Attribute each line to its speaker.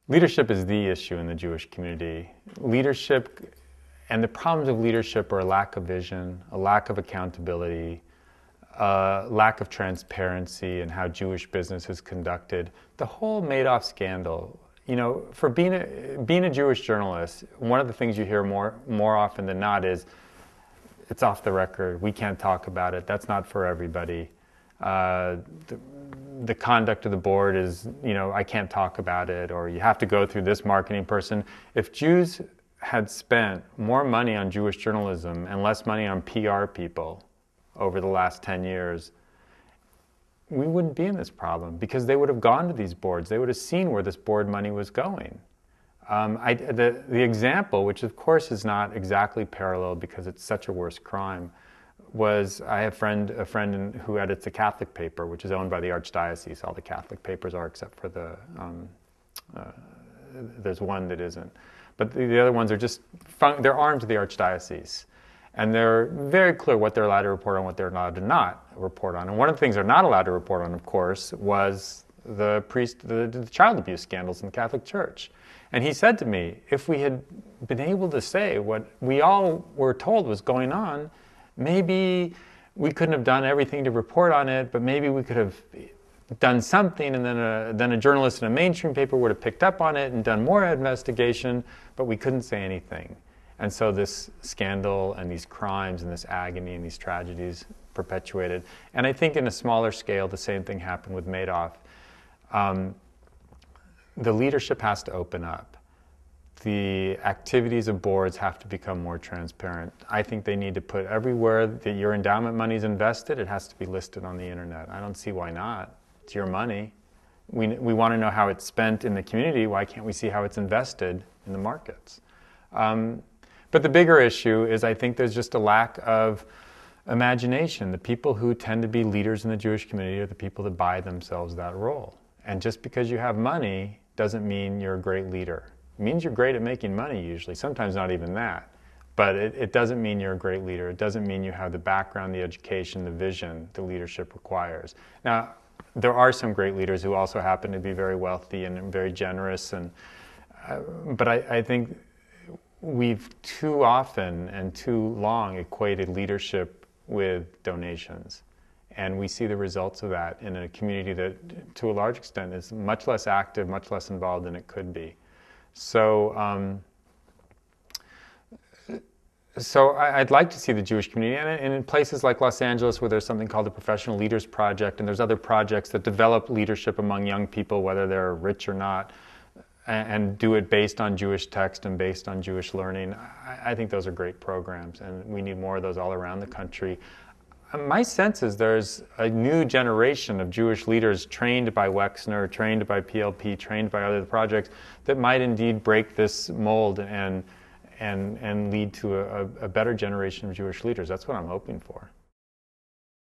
Speaker 1: Leadership is the issue in the Jewish community. Leadership and the problems of leadership are a lack of vision, a lack of accountability, a lack of transparency in how Jewish business is conducted. The whole Madoff scandal, you know, for being a Jewish journalist, one of the things you hear more often than not is, it's off the record, we can't talk about it, that's not for everybody. The conduct of the board is, you know, I can't talk about it, or you have to go through this marketing person. If Jews had spent more money on Jewish journalism and less money on PR people over the last 10 years, we wouldn't be in this problem, because they would have gone to these boards. They would have seen where this board money was going. The example, which of course is not exactly parallel because it's such a worse crime, was I have a friend who edits a Catholic paper, which is owned by the Archdiocese. All the Catholic papers are, except for there's one that isn't. But the other ones are just, they're arms of the Archdiocese. And they're very clear what they're allowed to report on, what they're allowed to not report on. And one of the things they're not allowed to report on, of course, was the child abuse scandals in the Catholic Church. And he said to me, if we had been able to say what we all were told was going on, maybe we couldn't have done everything to report on it, but maybe we could have done something, and then a journalist in a mainstream paper would have picked up on it and done more investigation, but we couldn't say anything. And so this scandal and these crimes and this agony and these tragedies perpetuated. And I think in a smaller scale, the same thing happened with Madoff. The leadership has to open up. The activities of boards have to become more transparent. I think they need to put everywhere that your endowment money is invested, it has to be listed on the internet. I don't see why not. It's your money. We want to know how it's spent in the community. Why can't we see how it's invested in the markets? But the bigger issue is, I think there's just a lack of imagination. The people who tend to be leaders in the Jewish community are the people that buy themselves that role. And just because you have money doesn't mean you're a great leader. It means you're great at making money usually, sometimes not even that. But it doesn't mean you're a great leader. It doesn't mean you have the background, the education, the vision the leadership requires. Now, there are some great leaders who also happen to be very wealthy and very generous. But I think we've too often and too long equated leadership with donations. And we see the results of that in a community that, to a large extent, is much less active, much less involved than it could be. So I'd like to see the Jewish community, and in places like Los Angeles, where there's something called the Professional Leaders Project, and there's other projects that develop leadership among young people, whether they're rich or not, and do it based on Jewish text and based on Jewish learning. I think those are great programs, and we need more of those all around the country. My sense is there's a new generation of Jewish leaders trained by Wexner, trained by PLP, trained by other projects that might indeed break this mold and lead to a better generation of Jewish leaders. That's what I'm hoping for.